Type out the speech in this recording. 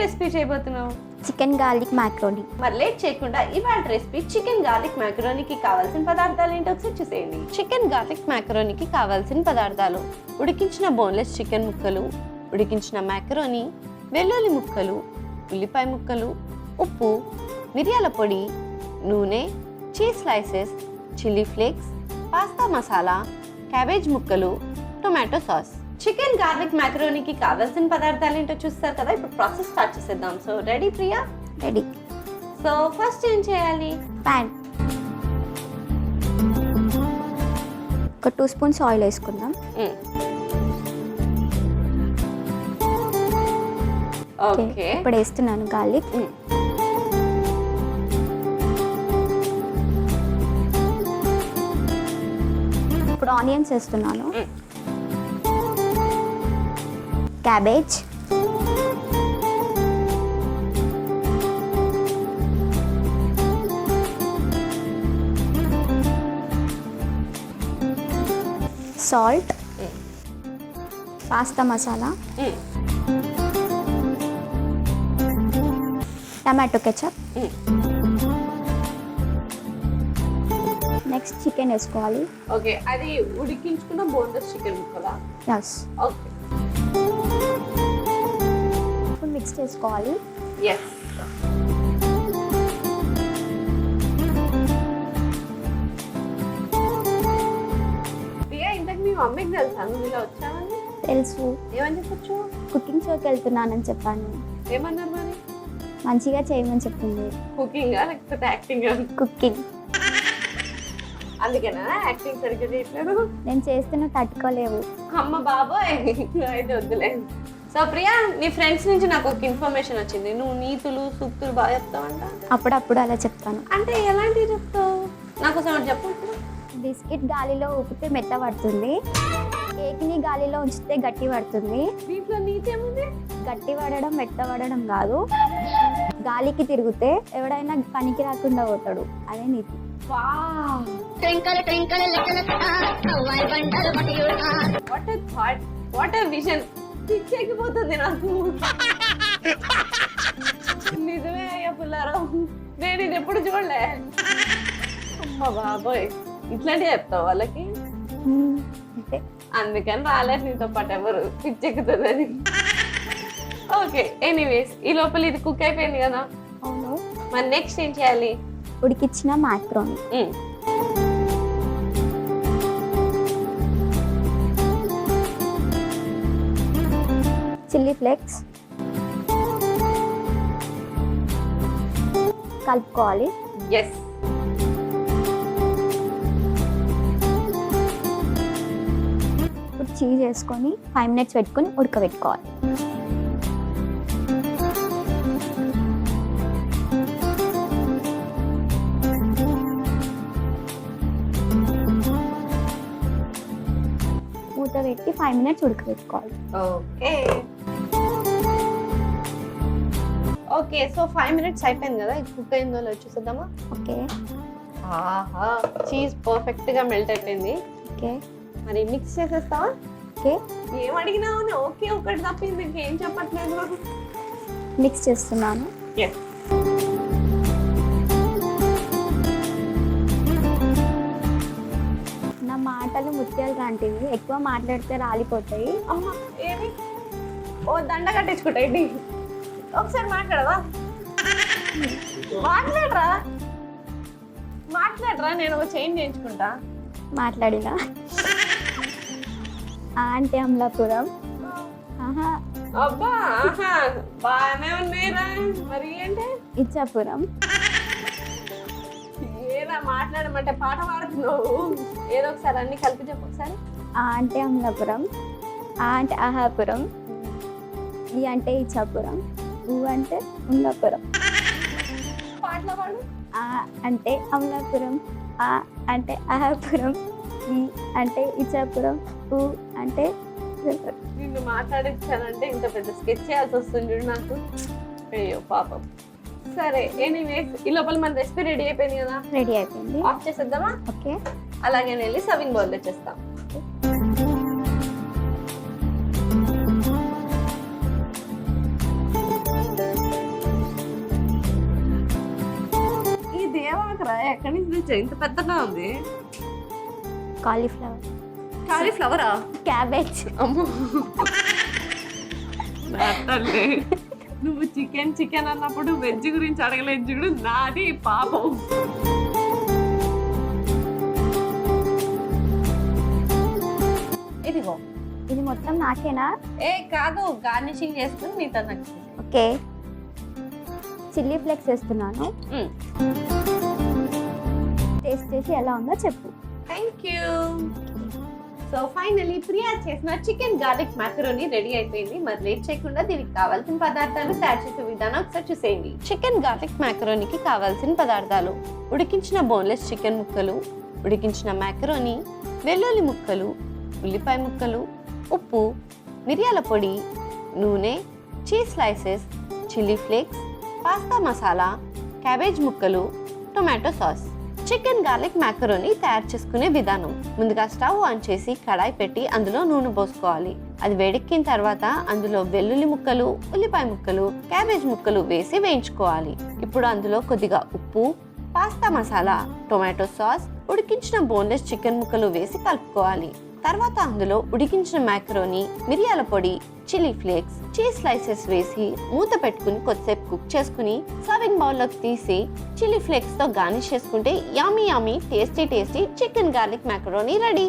Recipe చేయబోతున్నావు? Chicken garlic macaroni. మరి late చేయకుండా ఇవాళ రెసిపీ చికెన్ గార్లిక్ మ్యాకరోనీకి కావాల్సిన పదార్థాలు ఏంటో ఒకసారి చూసేయండి. చికెన్ గార్లిక్ మ్యాకరోనీకి కావాల్సిన పదార్థాలు: ఉడికించిన బోన్లెస్ చికెన్ ముక్కలు, ఉడికించిన మ్యాకరోనీ, వెల్లుల్లి ముక్కలు, ఉల్లిపాయ ముక్కలు, ఉప్పు, మిరియాల పొడి, నూనె, cheese slices, chilli flakes, pasta masala, cabbage ముక్కలు, టొమాటో సాస్. చికెన్ గార్లిక్ మ్యాకరోనీకి కావాల్సిన పదార్థాలు ఏంటో చూస్తారు కదా. ఇప్పుడు ప్రాసెస్ స్టార్ట్ చేసేద్దాం. So ready Priya? Ready. So first ఏం చేయాలి? ప్యాన్ ఒక 2 స్పూన్స్ ఆయిల్ వేసుకుందాం. ఓకే, ఇప్పుడు వేస్తున్నాను గార్లిక్. ఇప్పుడు ఆనియన్స్ వేస్తున్నాను, cabbage, salt, pasta masala, tomato ketchup. Next chicken వేసుకోవాలి. ఓకే, అది ఉడికించుకున్న బోన్లెస్ చికెన్ ముక్కలా? ఎస్. ఓకే, ఇప్పుడు మిక్స్ చేసుకోవాలి. ఎస్. ప్రియా, ఇంతకు మీ మమ్మీకి తెలుసా నువ్వు ఇలా వచ్చావని? తెలుసు. ఏమని చెప్పొచ్చు? కుకింగ్ షోకి వెళ్తున్నానని చెప్పాను. ఏమన్నారు మరి? మంచిగా చేయమని చెప్పింది. కుకింగ్ లేకపోతే యాక్టింగ్? కుకింగ్. అందుకేనా యాక్టింగ్ సరిగ్గా చేయట్లేదు? నేను చేస్తున్న తట్టుకోలేవు. అమ్మ బాబోయ్, అయితే వద్దులే. సో ప్రియా, నీ ఫ్రెండ్స్ నుంచి నాకు ఒక ఇన్ఫర్మేషన్ వచ్చింది. నువ్వు నీతులు సూక్తులు బాగా చెప్తావంట. అప్పుడప్పుడు అలా చెప్తాను. అంటే ఎలాంటివి చెప్తావు? నాకు ఒకసారి చెప్పు. బిస్కెట్ గాలిలో ఊపితే మెత్త పడుతుంది, కేక్ని గాలిలో ఉంచితే గట్టి పడుతుంది. దీంట్లో నీతి ఏముంది? గట్టి పడడం మెత్త పడడం కాదు, గాలికి తిరిగితే ఎవడైనా పనికి రాకుండా పోతాడు, అదే నీతి. What a thought, what a vision. పిచ్చెక్కిపోతుంది నాకు. నిజమే అయ్యా పుల్లారావు, నేను ఇది ఎప్పుడు చూడలే. అమ్మ బాబోయ్, ఇట్లాంటివి చెప్తావు వాళ్ళకి? అంతే. అందుకని రాలేదు నీతో పాటు ఎవరు, పిచ్చెక్కుతుందని. ఓకే, ఎనీవేస్, ఈ లోపల ఇది కుక్ అయిపోయింది కదా. అవును. మరి నెక్స్ట్ ఏం చేయాలి? ఉడికిచ్చిన మ్యాక్రోనీ. చిల్లీ ఫ్లేక్స్ కలుపుకోవాలి. ఎస్. ఇప్పుడు చీజ్ వేసుకొని 5 మినిట్స్ పెట్టుకొని ఉడకబెట్టుకోవాలి. మూత పెట్టి 5 మినిట్స్ ఉడకబెట్టుకోవాలి. ఓకే ఓకే, సో 5 మినిట్స్ అయిపోయింది కదా. ఇది కుక్ అయిందో లేదో చూసేద్దామా? ఓకే. ఆహా, చీజ్ పర్ఫెక్ట్ గా మెల్ట్ అయిపోయింది. ఓకే, మరి మిక్స్ చేసేస్తావా? ఓకే. ఏం అడిగినావు? ఓకే ఒకటి తప్పింది, ఇంకేం చెప్పట్లేదు నాకు. మిక్స్ చేస్తున్నాను. ఎస్. నా మాటలు ముత్యాలు లాంటివి, ఎక్కువ మాట్లాడితే రాలిపోతాయి. అమ్మ ఏమి? ఓ దండ కట్టించుకుంటాయి. ఒకసారి మాట్లాడవా? మాట్లాడరా, మాట్లాడరా, నేను ఒక చేంజ్ చేయించుకుంటా. మాట్లాడినా అంటే అమలాపురం. ఆహా, అబ్బా, ఆహా, బాగానే ఉన్నాయిరా. మరి ఏంటి? ఇచ్చాపురం. ఏరా మాట్లాడమంటే పాట పాడుతున్నావు. ఏదో ఒకసారి అన్ని కలిపి చెప్పు ఒకసారి. ఆ అంటే అమలాపురం, ఆ అంటే ఆహాపురం, ఈ అంటే ఇచ్చాపురం, ఊ అంటే ఉండాపురం. పాటలో పాడు. ఆ అంటే అమలాపురం, ఆ అంటే ఆహాపురం, ఈ అంటే ఇచ్చాపురం, ఊ అంటే నిన్ను మాట్లాడించానంటే ఇంత పెద్ద స్కెచ్ చేయాల్సి వస్తుంది చూడు నాకు. అయ్యో పాపం. సరే, ఎనీవేస్, ఈ లోపల మన రెసిపీ రెడీ అయిపోయింది కదా. రెడీ అయిపోయింది. ఆఫ్ చేసేద్దామా? ఓకే. అలాగే వెళ్ళి సర్వింగ్ బౌల్ తెచ్చేస్తాం. ఎక్కడి నుంచి తెచ్చా? ఇంత పెద్దగా ఉంది. కాలీఫ్లవర్, కాలీఫ్లవరా? క్యాబేజ్. అమ్మో తల్లి, నువ్వు చికెన్ చికెన్ అన్నప్పుడు వెజ్ గురించి అడగలేదు చూడు, నాది పాపం. ఇదిగో, ఇది మొత్తం నాకేనా? ఏ కాదు, గార్నిషింగ్ చేసుకుని మిగతా నాకు. ఓకే, చిల్లీ ఫ్లేక్స్ వేస్తున్నాను. టేస్ట్ చేసి ఎలా ఉందో చెప్పు. Thank you. So finally Priya చేసిన చికెన్ గార్లిక్ మ్యాకరోనీ రెడీ అయిపోయింది. మరి లేట్ చేయకుండా దీనికి కావాల్సిన పదార్థాలు, తయారు చేసే విధానం ఒకసారి చూసేయండి. చికెన్ గార్లిక్ మ్యాకరోనీకి కావాల్సిన పదార్థాలు: ఉడికించిన బోన్లెస్ చికెన్ ముక్కలు, ఉడికించిన మ్యాకరోనీ, వెల్లుల్లి ముక్కలు, ఉల్లిపాయ ముక్కలు, ఉప్పు, మిరియాల పొడి, నూనె, cheese slices, chilli flakes, pasta masala, cabbage ముక్కలు, tomato sauce. Chicken garlic macaroni తయారు చేసుకునే విధానం: ముందుగా స్టవ్ ఆన్ చేసి కడాయి పెట్టి అందులో నూనె పోసుకోవాలి. అది వేడెక్కిన తర్వాత అందులో వెల్లుల్లి ముక్కలు, ఉల్లిపాయ ముక్కలు, క్యాబేజ్ ముక్కలు వేసి వేయించుకోవాలి. ఇప్పుడు అందులో కొద్దిగా ఉప్పు, పాస్తా మసాలా, టొమాటో సాస్, ఉడికించిన బోన్లెస్ చికెన్ ముక్కలు వేసి కలుపుకోవాలి. తర్వాత అందులో ఉడికించిన మ్యాకరోనీ, మిరియాల పొడి, చిల్లీ ఫ్లేక్స్, చీజ్ స్లైసెస్ వేసి మూత పెట్టుకుని కొద్దిసేపు కుక్ చేసుకుని సర్వింగ్ బౌల్లోకి తీసి చిల్లీ ఫ్లేక్స్ తో గార్నిష్ చేసుకుంటే yummy yummy tasty tasty chicken garlic macaroni ready.